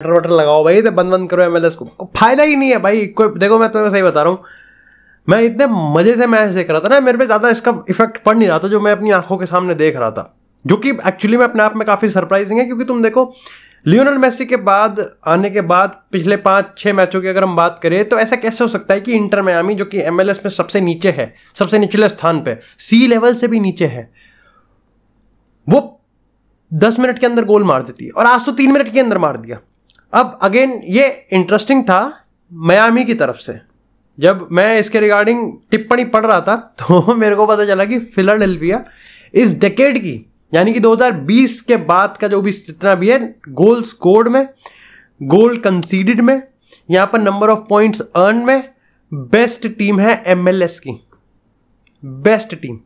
Water लगाओ भाई, तो बंद बंद करो एमएलएस को, फायदा ही नहीं है भाई कोई। देखो मैं तुम्हें सही बता रहा हूँ, मैं इतने मजे से मैच देख रहा था ना, मेरे पे ज्यादा इसका इफेक्ट पड़ नहीं रहा था जो मैं अपनी आंखों के सामने देख रहा था, जो कि एक्चुअली में अपने आप में काफी सरप्राइजिंग है। क्योंकि तुम देखो लियोनेल मेसी के बाद आने के बाद पिछले 5-6 मैचों की अगर हम बात करें तो ऐसा कैसे हो सकता है कि इंटर मियामी जो कि एमएलएस में सबसे नीचे है, सबसे निचले स्थान पे, सी लेवल से भी नीचे है, वो 10 मिनट के अंदर गोल मार देती है, और आज तो 3 मिनट के अंदर मार दिया। अब अगेन ये इंटरेस्टिंग था मियामी की तरफ से। जब मैं इसके रिगार्डिंग टिप्पणी पढ़ रहा था तो मेरे को पता चला कि फिलाडेल्फिया इस डेकेड की, यानी कि 2020 के बाद का जो भी जितना भी है, गोल स्कोर्ड में, गोल कंसीडेड में, यहां पर नंबर ऑफ पॉइंट्स अर्न में बेस्ट टीम है एमएलएस की, बेस्ट टीम।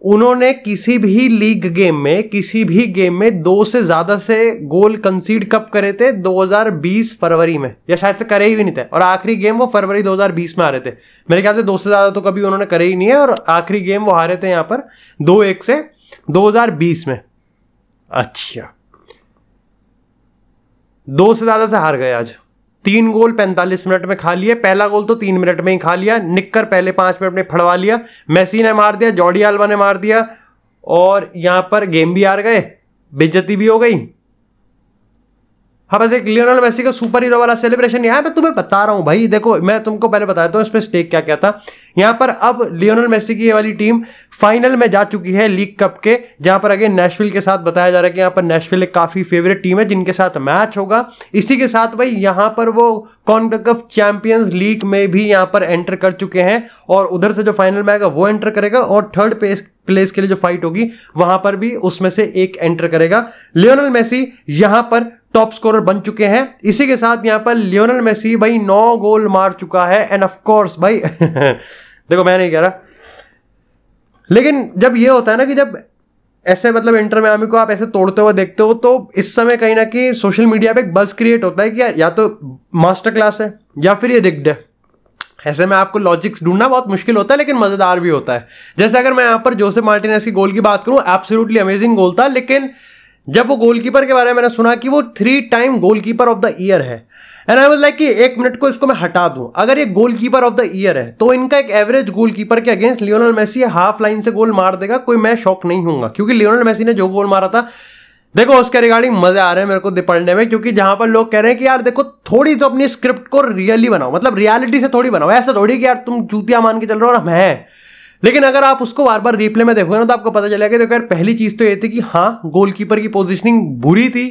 उन्होंने किसी भी लीग गेम में, किसी भी गेम में 2 से ज्यादा से गोल कंसीड कब करे थे? 2020 फरवरी में, या शायद से करे ही नहीं थे, और आखिरी गेम वो फरवरी 2020 में आ रहे थे। मेरे ख्याल से 2 से ज्यादा तो कभी उन्होंने करे ही नहीं है, और आखिरी गेम वो हारे थे यहां पर 2-1 से 2020 में। अच्छा, 2 से ज्यादा से हार गए आज। 3 गोल 45 मिनट में खा लिए, पहला गोल तो 3 मिनट में ही खा लिया, निककर पहले 5 मिनट में फड़वा लिया, मेसी ने मार दिया, जॉर्डी अल्बा ने मार दिया, और यहां पर गेम भी हार गए, बेइज्जती भी हो गई। हाँ, बस एक लियोनेल मेसी का सुपर हीरो वाला सेलिब्रेशन यहाँ मैं तुम्हें बता रहा हूं भाई। देखो मैं तुमको पहले बताया था इसमें स्टेक क्या क्या था। यहां पर अब लियोनेल मेसी की ये वाली टीम फाइनल में जा चुकी है लीग कप के, जहां पर अगेन नेशविल के साथ बताया जा रहा है कि यहां पर नेशविल एक काफी फेवरेट टीम है जिनके साथ मैच होगा। इसी के साथ भाई यहां पर वो कॉन्कैकाफ चैंपियंस लीग में भी यहां पर एंटर कर चुके हैं, और उधर से जो फाइनल में आएगा वो एंटर करेगा, और थर्ड प्लेस के लिए जो फाइट होगी वहां पर भी उसमें से एक एंटर करेगा। लियोनेल मेसी यहां पर टॉप स्कोरर बन चुके हैं। इसी के साथ यहां पर लियोनेल मेसी भाई 9 गोल मार चुका है, एंड ऑफ कोर्स भाई देखो मैं नहीं कह रहा, लेकिन जब ये होता है ना कि जब ऐसे मतलब इंटर मियामी को आप ऐसे तोड़ते हुए देखते हो, तो इस समय कहीं ना कहीं सोशल मीडिया पे एक बज़ क्रिएट होता है कि या तो मास्टर क्लास है या फिर ये रिग्ड है। ऐसे में आपको लॉजिक्स ढूंढना बहुत मुश्किल होता है, लेकिन मजेदार भी होता है। जैसे अगर मैं यहां पर जोसेफ मार्टिनेज की गोल की बात करूं, एब्सोल्युटली अमेजिंग गोल था, लेकिन जब वो गोलकीपर के बारे में मैंने सुना कि वो 3 time goalkeeper of the year है, एंड आई वाज लाइक कि 1 मिनट को इसको मैं हटा दूं, अगर ये गोलकीपर ऑफ द ईयर है तो इनका एक एवरेज गोलकीपर के against Lionel Messi half line से गोल मार देगा, कोई मैं शॉक नहीं होऊंगा। क्योंकि लियोनेल मेसी ने जो गोल मारा था, देखो उसके रिगार्डिंग मजे आ रहे हैं मेरे को पढ़ने में, क्योंकि जहां पर लोग कह रहे हैं कि यार देखो थोड़ी तो अपनी स्क्रिप्ट को रियली बनाओ, मतलब रियलिटी से थोड़ी बनाओ, ऐसा थोड़ी कि यार तुम चूतिया मान के चल रहे हो और हम हैं। लेकिन अगर आप उसको बार बार रिप्ले में देखोगे ना तो आपको पता चलेगा कि देखो यार पहली चीज तो ये थी कि हाँ गोलकीपर की पोजीशनिंग बुरी थी।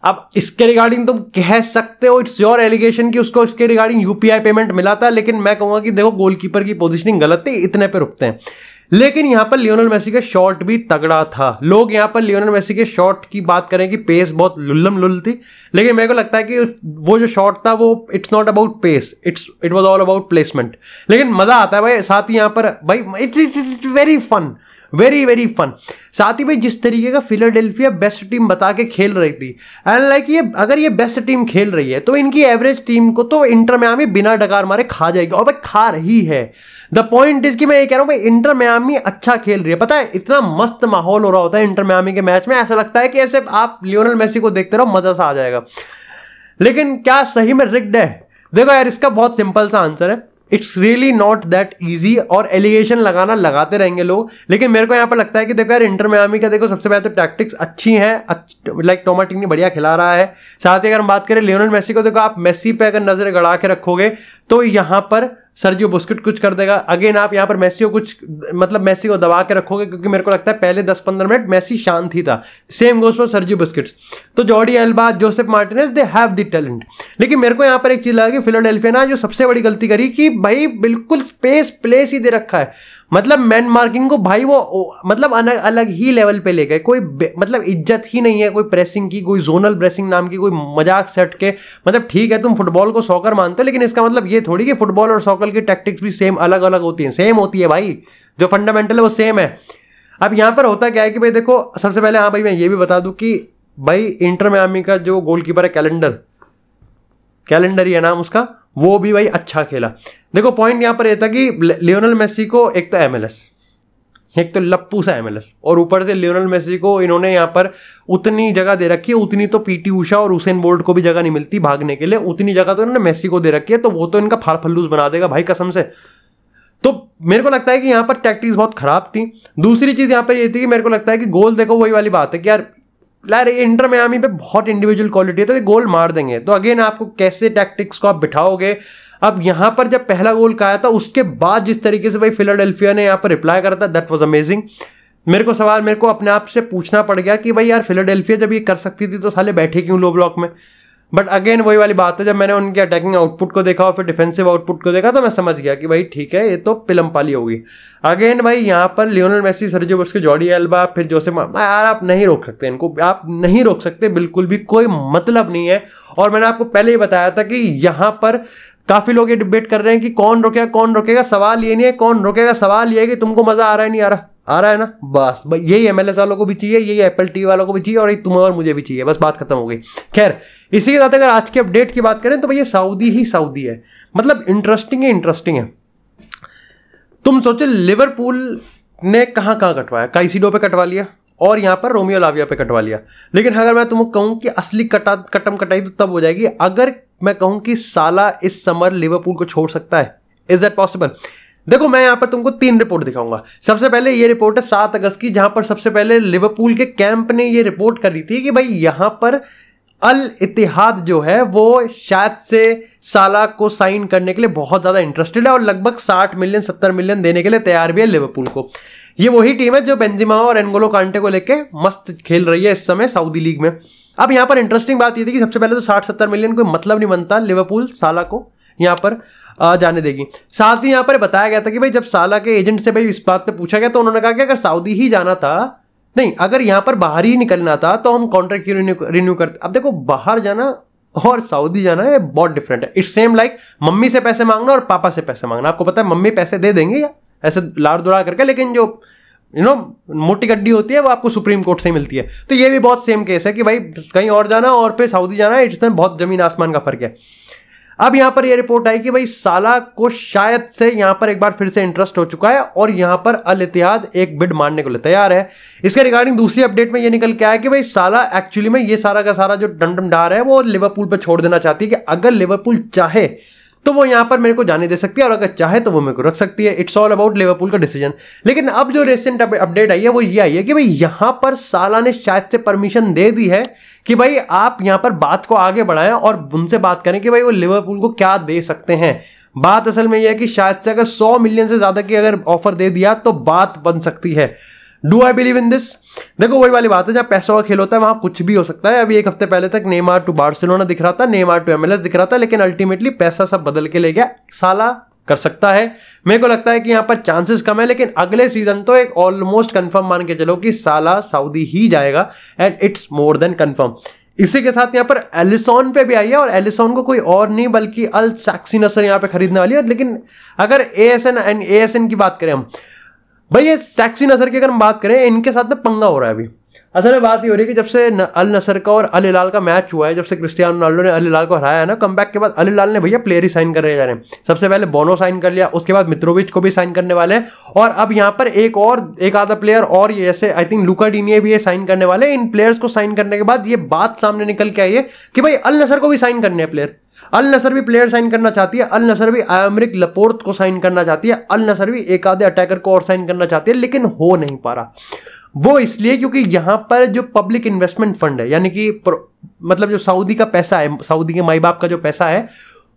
अब इसके रिगार्डिंग तुम कह सकते हो, इट्स योर एलिगेशन कि उसको इसके रिगार्डिंग यूपीआई पेमेंट मिला था, लेकिन मैं कहूंगा कि देखो गोलकीपर की पोजीशनिंग गलत थी, इतने पे रुकते हैं। लेकिन यहां पर लियोनेल मेसी का शॉट भी तगड़ा था। लोग यहां पर लियोनेल मेसी के शॉट की बात करें कि पेस बहुत लुल्लम लुल थी, लेकिन मेरे को लगता है कि वो जो शॉट था वो it's not about pace, it was all about placement. लेकिन मजा आता है भाई। साथ ही यहां पर भाई it's very fun, very very fun. साथ ही भाई जिस तरीके का फिलाडेल्फिया बेस्ट टीम बता के खेल रही थी, एंड लाइक ये अगर ये बेस्ट टीम खेल रही है तो इनकी एवरेज टीम को तो इंटर मियामी बिना डकार मारे खा जाएगी, और भाई खा रही है। द पॉइंट इज कि मैं ये कह रहा हूं भाई इंटर मियामी अच्छा खेल रही है। पता है इतना मस्त माहौल हो रहा होता है इंटर मियामी के मैच में, ऐसा लगता है कि ऐसे आप लियोनेल मेसी को देखते रहो, मजा सा आ जाएगा। लेकिन क्या सही में रिग्ड है? देखो यार इसका बहुत सिंपल सा आंसर है, it's really not that easy. और एलिगेशन लगाना लगाते रहेंगे लोग, लेकिन मेरे को यहां पर लगता है कि देखो यार इंटर मियामी का देखो सबसे पहले तो टैक्टिक्स अच्छी हैं, लाइक टोमाटिनी बढ़िया खिला रहा है। साथ ही अगर हम बात करें लियोनेल मेसी को, देखो आप मेसी पे अगर नजर गड़ा के रखोगे तो यहां पर सर्जियो बुस्केट कुछ कर देगा। अगेन आप यहां पर मेसी को कुछ मतलब मेसी को दबा के रखोगे, क्योंकि मेरे को लगता है पहले 10-15 मिनट मेसी शांत ही था। Same goes for Sergio Busquets. तो Jordi Alba, Joseph Martinez, they have the talent. लेकिन मेरे को यहां पर एक चीज लगा कि फिलाडेल्फिया ने जो सबसे बड़ी गलती करी कि भाई बिल्कुल स्पेस प्लेस ही दे रखा है, मतलब मैन मार्किंग को भाई वो मतलब अलग ही लेवल पे ले गए। कोई मतलब इज्जत ही नहीं है कोई प्रेसिंग की, कोई जोनल प्रेसिंग नाम की कोई मजाक सेट के। मतलब ठीक है तुम फुटबॉल को सॉकर मानते हो, लेकिन इसका मतलब ये थोड़ी कि फुटबॉल और सॉकर की टैक्टिक्स भी सेम अलग अलग होती हैं। सेम होती है भाई, जो फंडामेंटल है वो सेम है। अब यहां पर होता क्या है कि भाई देखो सबसे पहले हाँ भाई मैं ये भी बता दूं कि भाई इंटर मियामी का जो गोलकीपर है कैलेंडर ही है नाम उसका, वो भी भाई अच्छा खेला। देखो पॉइंट यहां पर यह था कि लियोनेल मेसी को एक तो एमएलएस, एक तो लप्पू सा एमएलएस, और ऊपर से लियोनेल मेसी को इन्होंने यहाँ पर उतनी जगह दे रखी है, उतनी तो पीटी उषा और हुसैन बोल्ट को भी जगह नहीं मिलती भागने के लिए, उतनी जगह तो इन्होंने मेसी को दे रखी है, तो वो तो इनका फाड़फल्लूस बना देगा भाई कसम से। तो मेरे को लगता है कि यहाँ पर टैक्टिक्स बहुत खराब थी। दूसरी चीज यहाँ पर ये थी कि मेरे को लगता है कि गोल देखो वही वाली बात है कि यार इंटर मियामी पे बहुत इंडिविजुअल क्वालिटी है, तो ये गोल मार देंगे। तो अगेन आपको कैसे टैक्टिक्स को आप बिठाओगे। अब यहां पर जब पहला गोल का आया था उसके बाद जिस तरीके से भाई फिलाडेल्फिया ने यहां पर रिप्लाई करा था, दैट वाज अमेजिंग। मेरे को अपने आप से पूछना पड़ गया कि भाई यार फिलाडेल्फिया जब ये कर सकती थी तो साले बैठे क्यों लो ब्लॉक में। बट अगेन वही वाली बात है, जब मैंने उनके अटैकिंग आउटपुट को देखा और फिर डिफेंसिव आउटपुट को देखा तो मैं समझ गया कि भाई ठीक है, ये तो पिलम पाली होगी। अगेन भाई यहाँ पर Lionel Messi, Sergio Busquets, Jordi Alba, फिर जोसे यार आप नहीं रोक सकते इनको, आप नहीं रोक सकते बिल्कुल भी, कोई मतलब नहीं है। और मैंने आपको पहले ही बताया था कि यहाँ पर काफी लोग ये डिबेट कर रहे हैं कि कौन रोकेगा। सवाल ये नहीं है कौन रोकेगा, सवाल ये है कि तुमको मजा आ रहा है नहीं आ रहा है ना, बस यही एमएलएस वालों को भी चाहिए, यही एप्पल टी वालों को भी चाहिए और तुम्हें और मुझे भी चाहिए, बस बात खत्म हो गई। खैर इसी के साथ अगर आज के अपडेट की बात करें तो भैया सऊदी ही सऊदी है, मतलब इंटरेस्टिंग है। तुम सोचे लिवरपूल ने कहां कटवाया, काइसिडो पे कटवा लिया और यहां पर रोमियो लाविया पे कटवा लिया। लेकिन अगर मैं तुमको कहूं कि असली कटम कटाई तो तब हो जाएगी अगर मैं कहूं कि साला इस समर लिवरपूल को छोड़ सकता है। Is that possible? देखो मैं यहां पर तुमको 3 रिपोर्ट दिखाऊंगा। सबसे पहले ये रिपोर्ट है 7 अगस्त की, जहां पर सबसे पहले लिवरपूल के कैंप ने ये रिपोर्ट करी थी कि भाई यहां पर अल इत्तिहाद जो है वो शायद से साला को साइन करने के लिए बहुत ज्यादा इंटरेस्टेड है और लगभग 60 मिलियन 70 मिलियन देने के लिए तैयार भी है लिवरपूल को। ये वही टीम है जो बेंजिमा और एनगोलो कांटे को लेके मस्त खेल रही है इस समय सऊदी लीग में। अब यहां पर इंटरेस्टिंग बात ये थी कि सबसे पहले तो 60-70 मिलियन कोई मतलब नहीं बनता, लिवरपूल साला को यहां पर जाने देगी। साथ ही यहां पर बताया गया था कि भाई जब साला के एजेंट से भाई इस बात पे पूछा गया तो उन्होंने कहा कि अगर सऊदी ही जाना था, नहीं अगर यहां पर बाहर ही निकलना था तो हम कॉन्ट्रैक्ट क्यों रिन्यू करते। अब देखो बाहर जाना और सऊदी जाना है बहुत डिफरेंट है। इट्स सेम लाइक मम्मी से पैसे मांगना और पापा से पैसे मांगना। आपको पता है मम्मी पैसे दे देंगे या ऐसे लाड़ दुड़ा करके, लेकिन जो मोटी गड्डी होती है वो आपको सुप्रीम कोर्ट से ही मिलती है। तो ये भी बहुत सेम केस है कि भाई कहीं और जाना और फिर सऊदी जाना है, इसमें बहुत जमीन आसमान का फर्क है। अब यहां पर यह रिपोर्ट आई कि भाई साला को शायद से यहां पर एक बार फिर से इंटरेस्ट हो चुका है और यहां पर अल इत्तिहाद एक बिड मारने को लिए तैयार है। इसके रिगार्डिंग दूसरी अपडेट में यह निकल के आया कि भाई साला एक्चुअली में ये सारा का सारा जो डंडम डार है वो लिवरपूल पर छोड़ देना चाहती है कि अगर लिवरपूल चाहे तो वो यहां पर मेरे को जाने दे सकती है और अगर चाहे तो वो मेरे को रख सकती है। इट्स ऑल अबाउट लिवरपूल का डिसीजन। लेकिन अब जो रिसेंट अपडेट आई है वो ये आई है कि भाई यहां पर साला ने शायद से परमिशन दे दी है कि भाई आप यहां पर बात को आगे बढ़ाएं और उनसे बात करें कि भाई वो लिवरपूल को क्या दे सकते हैं। बात असल में यह है कि शायद से अगर 100 मिलियन से ज्यादा की अगर ऑफर दे दिया तो बात बन सकती है। Do I believe in this? देखो वही वाली बात है, जहां पैसों का खेल होता है वहां कुछ भी हो सकता है। अभी एक हफ्ते पहले तक नेमार टू बार्सिलोना दिख रहा था, नेमार टू एमएलएस दिख रहा था, लेकिन अल्टीमेटली पैसा सब बदल के ले गया। साला कर सकता है। मेरे को लगता है कि यहां पर चांसेस कम है, लेकिन अगले सीजन तो एक ऑलमोस्ट कंफर्म मान के चलो कि साला सऊदी ही जाएगा and it's more than confirm. इसी के साथ यहां पर एलिसन पे भी आई है और एलिसन को कोई और नहीं बल्कि अल सैक्सी नसर यहां पे खरीदने वाली है। लेकिन अगर एएसएन की बात करें हम, भाई ये सैक्सी नसर की अगर हम बात करें, इनके साथ में पंगा हो रहा है अभी। असल में बात ये हो रही है कि जब से अल नसर का और अल हिलाल का मैच हुआ है, जब से क्रिस्टियानो रोनाल्डो ने अल हिलाल को हराया है ना कमबैक के बाद, अल हिलाल ने भैया प्लेयर ही साइन कर रहे जा रहे हैं। सबसे पहले बोनो साइन कर लिया, उसके बाद मित्रोविच को भी साइन करने वाले हैं और अब यहाँ पर एक आधा प्लेयर और ये जैसे आई थिंक लुका डीनिये भी ये साइन करने वाले हैं। इन प्लेयर्स को साइन करने के बाद ये बात सामने निकल के आई है कि भाई अल नसर को भी साइन करने हैं प्लेयर। अल नसर भी प्लेयर साइन करना चाहती है, अल नसर भी आयमरिक लपोर्ट को साइन करना चाहती है, अल नसर भी एक आधे अटैकर को और साइन करना चाहती है, लेकिन हो नहीं पा रहा। वो इसलिए क्योंकि यहां पर जो पब्लिक इन्वेस्टमेंट फंड है, यानी कि मतलब जो सऊदी का पैसा है, सऊदी के माई बाप का जो पैसा है,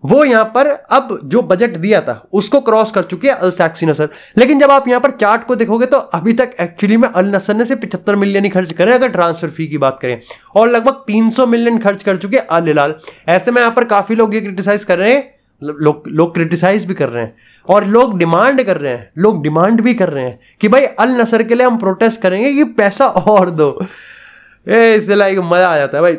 वो यहां पर अब जो बजट दिया था उसको क्रॉस कर चुके हैं अल सैक्सी नसर। लेकिन जब आप यहां पर चार्ट को देखोगे तो अभी तक एक्चुअली में अल नसर ने सिर्फ 75 मिलियन ही खर्च करे अगर ट्रांसफर फी की बात करें, और लगभग 300 मिलियन खर्च कर चुके अल हिलाल। ऐसे में यहां पर काफी लोग ये क्रिटिसाइज कर रहे हैं, लोग क्रिटिसाइज भी कर रहे हैं और लोग डिमांड भी कर रहे हैं कि भाई अल नसर के लिए हम प्रोटेस्ट करेंगे कि पैसा और दो। इससे लाइक मजा आ जाता है भाई,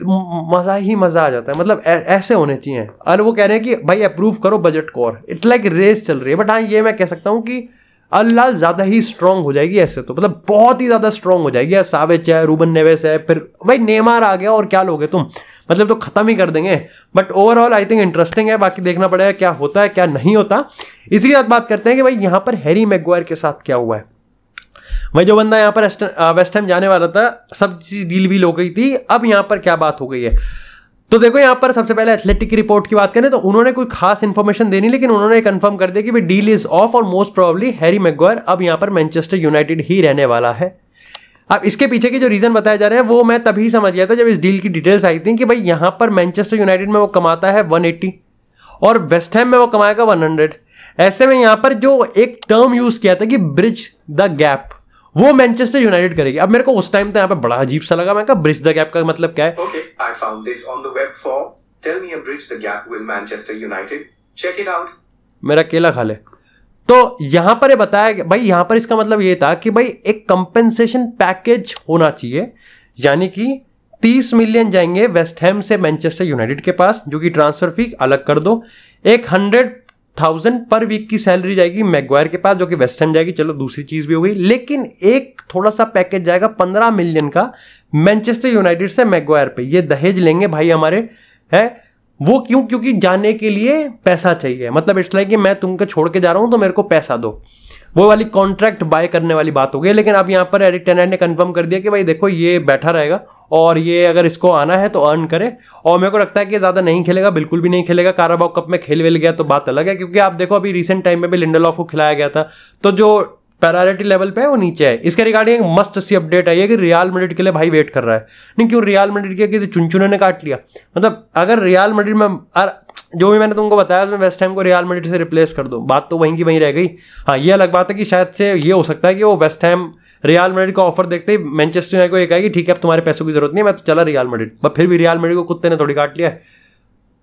मजा आ जाता है। मतलब ऐसे होने चाहिए। और वो कह रहे हैं कि भाई अप्रूव करो बजट को, और इट्स लाइक रेस चल रही है। बट हाँ ये मैं कह सकता हूँ कि अल हिलाल ज्यादा ही स्ट्रांग हो जाएगी ऐसे, तो मतलब बहुत ही ज्यादा स्ट्रांग हो जाएगी। सावेज है, रूबन नेवेस है, फिर भाई नेमार आ गया और क्या लोगे तुम, मतलब तो खत्म ही कर देंगे। But overall I think interesting है, बाकी देखना पड़ेगा क्या होता है क्या नहीं होता। इसी के साथ बात करते हैं कि भाई यहाँ पर हैरी मैग्वायर के साथ क्या हुआ है। भाई जो बंदा यहाँ पर वेस्ट हैम जाने वाला था, सब चीज डील भी हो गई थी। अब यहाँ पर क्या बात हो गई है, तो देखो यहाँ पर सबसे पहले एथलेटिक की रिपोर्ट की बात करें तो उन्होंने कोई खास इंफॉर्मेशन देनी, लेकिन उन्होंने कंफर्म कर दिया कि भाई डील इज ऑफ और मोस्ट प्रोबेबली हैरी मैग्वायर अब यहाँ पर मैनचेस्टर यूनाइटेड ही रहने वाला है। अब इसके पीछे के जो रीजन बताए जा रहे हैं वो मैं तभी समझ गया था जब इस डील की डिटेल्स आई थी कि भाई यहाँ पर मैनचेस्टर यूनाइटेड में वो कमाता है 180 और वेस्ट हैम में वो कमाएगा 100। ऐसे में यहाँ पर जो एक टर्म यूज किया था कि ब्रिज द गैप, वो मैनचेस्टर यूनाइटेड करेगी। अब मेरे को उस टाइम तो यहाँ पे बड़ा अजीब सा लगा, मैं कहा ब्रिज द गैप का मतलब क्या है? Okay, I found this on the web for tell me a bridge the gap will Manchester United check it out। मेरा केला खा ले। तो यहां पर ये बताया भाई, यहां पर इसका मतलब ये था कि भाई एक कंपेंसेशन पैकेज होना चाहिए, यानी कि 30 मिलियन जाएंगे वेस्ट हैम से मैनचेस्टर यूनाइटेड के पास, जो कि ट्रांसफर फी अलग कर दो। एक 100,000 पर वीक की सैलरी जाएगी मैग्वायर के पास, जो कि वेस्ट हैम जाएगी, चलो दूसरी चीज भी हो गई। लेकिन एक थोड़ा सा पैकेज जाएगा 15 मिलियन का मैनचेस्टर यूनाइटेड से मैग्वायर पे। ये दहेज लेंगे भाई हमारे, है वो क्यों? क्योंकि जाने के लिए पैसा चाहिए, मतलब इट्स लाइक कि मैं तुमको छोड़ के जा रहा हूं तो मेरे को पैसा दो, वो वाली कॉन्ट्रैक्ट बाय करने वाली बात हो गई। लेकिन अब यहाँ पर एरिक टेन हाग ने कंफर्म कर दिया कि भाई देखो ये बैठा रहेगा और ये अगर इसको आना है तो अर्न करे, और मेरे को लगता है कि ज्यादा नहीं खेलेगा, बिल्कुल भी नहीं खेलेगा। काराबाओ कप में खेल वेल गया तो बात अलग है, क्योंकि आप देखो अभी रिसेंट टाइम में भी लिंडलॉफ को खिलाया गया था, तो जो प्रायोरिटी लेवल पे है वो नीचे है। इसके रिगार्डिंग एक मस्त सी अपडेट आई है कि रियल मैड्रिड के लिए भाई वेट कर रहा है। नहीं क्यों रियल मैड्रिड के किसी चुनचुने ने काट लिया, मतलब अगर रियल मैड्रिड में जो भी मैंने तुमको बताया उसमें वेस्ट हैम को रियल मैड्रिड से रिप्लेस कर दो, बात तो वहीं की वहीं रह गई। हाँ ये अलग बात है कि शायद से ये हो सकता है कि वो वेस्ट हैम रियल मैड्रिड का ऑफर देखते ही मैनचेस्टर यूनाइटेड को एक आएगी, ठीक है अब तुम्हारे पैसों की जरूरत नहीं, मैं तो चला रियल मैड्रिड, बट फिर भी रियल मैड्रिड को कुत्ते ने थोड़ी काट लिया है,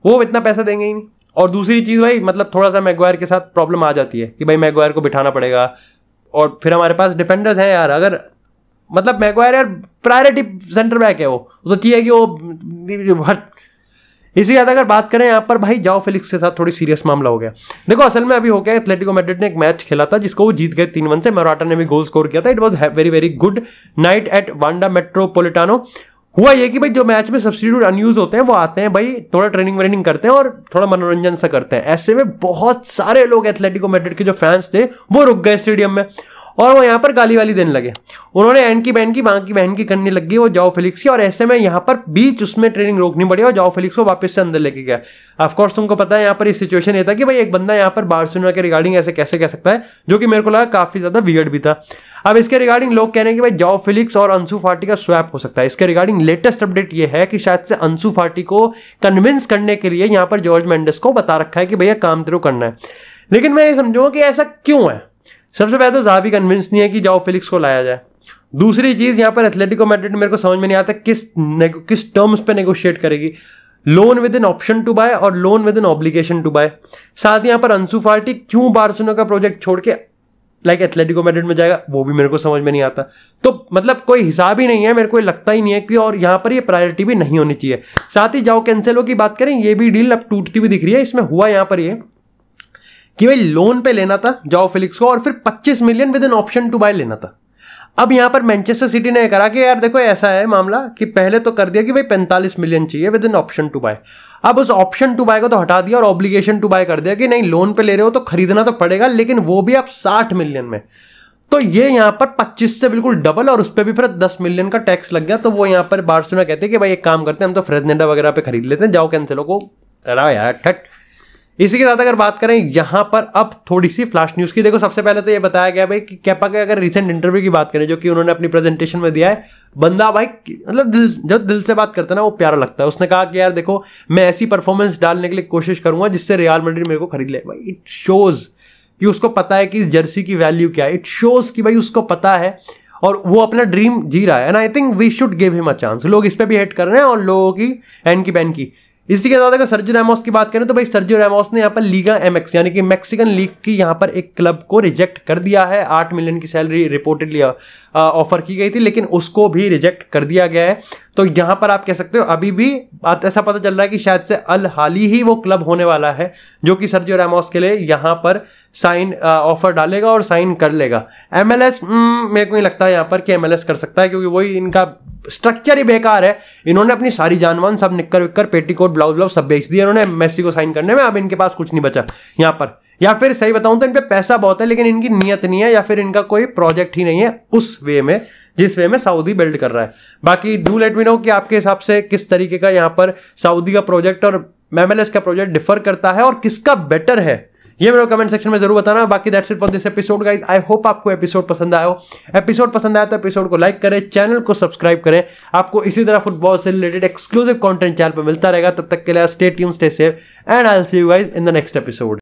वो इतना पैसा देंगे ही नहीं। और दूसरी चीज भाई मतलब थोड़ा सा मैग्वायर के साथ प्रॉब्लम आ जाती है कि भाई मैग्वायर को बिठाना पड़ेगा, और फिर हमारे पास डिफेंडर्स हैं यार, अगर मतलब मैग्वायर यार प्रायोरिटी सेंटर बैक है, वो तो चाहिए कि वो इसी के साथ अगर बात करें यहाँ पर भाई जाओ फेलिक्स के साथ थोड़ी सीरियस मामला हो गया। देखो असल में अभी हो गया, एथलेटिको मैड्रिड ने एक मैच खेला था जिसको वो जीत गए 3-1 से, मोराटा ने भी गोल स्कोर किया था। It was very very good night at Wanda Metropolitano. हुआ ये कि भाई जो मैच में सब्स्टिट्यूट अनयूज होते हैं वो आते हैं भाई, थोड़ा ट्रेनिंग व्रेनिंग करते हैं और थोड़ा मनोरंजन सा करते हैं। ऐसे में बहुत सारे लोग एथलेटिको मैड्रिड के जो फैंस थे वो रुक गए स्टेडियम में, और वो यहाँ पर गाली वाली देने लगे। उन्होंने एंड की बहन की बाकी की बहन की करने लग गई वो जाओ फेलिक्स की, और ऐसे में यहाँ पर बीच उसमें ट्रेनिंग रोकनी पड़ी और जाओ फेलिक्स को वापस से अंदर लेके गया। ऑफकोर्स तुमको पता है यहाँ पर इस सिचुएशन ये था कि भाई एक बंदा यहाँ पर बार्सिलोना के रिगार्डिंग ऐसे कैसे कह सकता है, जो कि मेरे को लगा काफी ज्यादा वियर्ड भी था। अब इसके रिगार्डिंग लोग कह रहे हैं कि भाई जाओ फेलिक्स और अंसू फाटी का स्वैप हो सकता है। इसके रिगार्डिंग लेटेस्ट अपडेट ये है कि शायद से अंसू फाटी को कन्विंस करने के लिए यहाँ पर जॉर्ज मेंडेस को बता रखा है कि भैया काम तेरे को करना है। लेकिन मैं ये समझूंगा कि ऐसा क्यों है। सबसे पहले तो ज़ावी कन्विंस नहीं है कि जाओ फेलिक्स को लाया जाए। दूसरी चीज यहाँ पर एथलेटिको मैड्रिड मेरे को समझ में नहीं आता किस टर्म्स पे नेगोशिएट करेगी, loan with in option to buy और loan with in obligation to buy. साथ ही यहाँ पर अंसू फाटी क्यों बार्सिलोना का प्रोजेक्ट छोड़ के लाइक एथलेटिको मैड्रिड में जाएगा, वो भी मेरे को समझ में नहीं आता। तो मतलब कोई हिसाब ही नहीं है, मेरे को लगता ही नहीं है कि, और यहाँ पर ये प्रायोरिटी भी नहीं होनी चाहिए। साथ ही जाओ कैंसेलो की बात करें, ये भी डील अब टूटती हुई दिख रही है। इसमें हुआ यहाँ पर ये कि भाई लोन पे लेना था जाओ फेलिक्स को और फिर 25 million with in option to buy लेना था। अब यहां पर मैनचेस्टर सिटी ने करा कि यार देखो ऐसा है मामला कि पहले तो कर दिया कि भाई 45 मिलियन चाहिए with in option to buy. अब उस ऑप्शन टू बाय को तो हटा दिया और ऑब्लिगेशन टू बाय कर दिया कि नहीं लोन पे ले रहे हो तो खरीदना तो पड़ेगा, लेकिन वो भी आप 60 मिलियन में। तो ये यहाँ पर 25 से बिल्कुल डबल, और उस पर भी फिर 10 मिलियन का टैक्स लग गया। तो वो यहाँ पर बार्सिलोना कहते हैं कि भाई एक काम करते हैं हम तो फ्रेजनेडा वगैरह पे खरीद लेते हैं, जाओ कैंसेलो को यार ठट। इसी के साथ अगर बात करें यहाँ पर अब थोड़ी सी फ्लैश न्यूज की, देखो सबसे पहले तो ये बताया गया भाई कि केपा के अगर रिसेंट इंटरव्यू की बात करें जो कि उन्होंने अपनी प्रेजेंटेशन में दिया है, बंदा भाई मतलब जब दिल से बात करता है ना वो प्यारा लगता है। उसने कहा कि यार देखो मैं ऐसी परफॉर्मेंस डालने के लिए कोशिश करूंगा जिससे रियल मैड्रिड मेरे को खरीद ले। भाई इट शोज कि उसको पता है कि इस जर्सी की वैल्यू क्या है। इट शोज कि भाई उसको पता है और वो अपना ड्रीम जी रहा है, and I think we should give him a chance. लोग इस पे भी हेट कर रहे हैं और लोगों की एंड की बैन की। इसी के साथ अगर सर्जियो रैमोस की बात करें तो भाई सर्जियो रैमोस ने यहाँ पर लीगा एमएक्स यानी कि मैक्सिकन लीग की यहाँ पर एक क्लब को रिजेक्ट कर दिया है। 8 मिलियन की सैलरी रिपोर्टेडली ऑफर की गई थी, लेकिन उसको भी रिजेक्ट कर दिया गया है। तो यहां पर आप कह सकते हो अभी भी ऐसा पता चल रहा है कि शायद से अल हाली ही वो क्लब होने वाला है जो कि सर्जियो रामोस के लिए यहां पर साइन ऑफर डालेगा और साइन कर लेगा। MLS मेरे को नहीं लगता है यहां पर कि MLS कर सकता है, क्योंकि वही इनका स्ट्रक्चर ही बेकार है। इन्होंने अपनी सारी जानवान सब निक्कर विक्कर पेटीकोट ब्लाउज सब बेच दिया इन्होंने मेसी को साइन करने में। अब इनके पास कुछ नहीं बचा यहां पर, या फिर सही बताऊं तो इन पे पैसा बहुत है लेकिन इनकी नीयत नहीं है, या फिर इनका कोई प्रोजेक्ट ही नहीं है उस वे में जिस वे में सऊदी बिल्ड कर रहा है। बाकी डू लेट मी नो कि आपके हिसाब से किस तरीके का यहाँ पर सऊदी का प्रोजेक्ट और MLS का प्रोजेक्ट डिफर करता है और किसका बेटर है, ये मेरे कमेंट सेक्शन में जरूर बताना। बाकी that's it for this episode guys. I hope आपको एपिसोड पसंद आया हो। एपिसोड पसंद आया तो एपिसोड को लाइक करें, चैनल को सब्सक्राइब करें। आपको इसी तरह फुटबॉल से रिलेटेड एक्सक्लूसिव कंटेंट चैनल पर मिलता रहेगा। तब तक के लिए stay tuned, stay safe and I will see you guys in the next episode.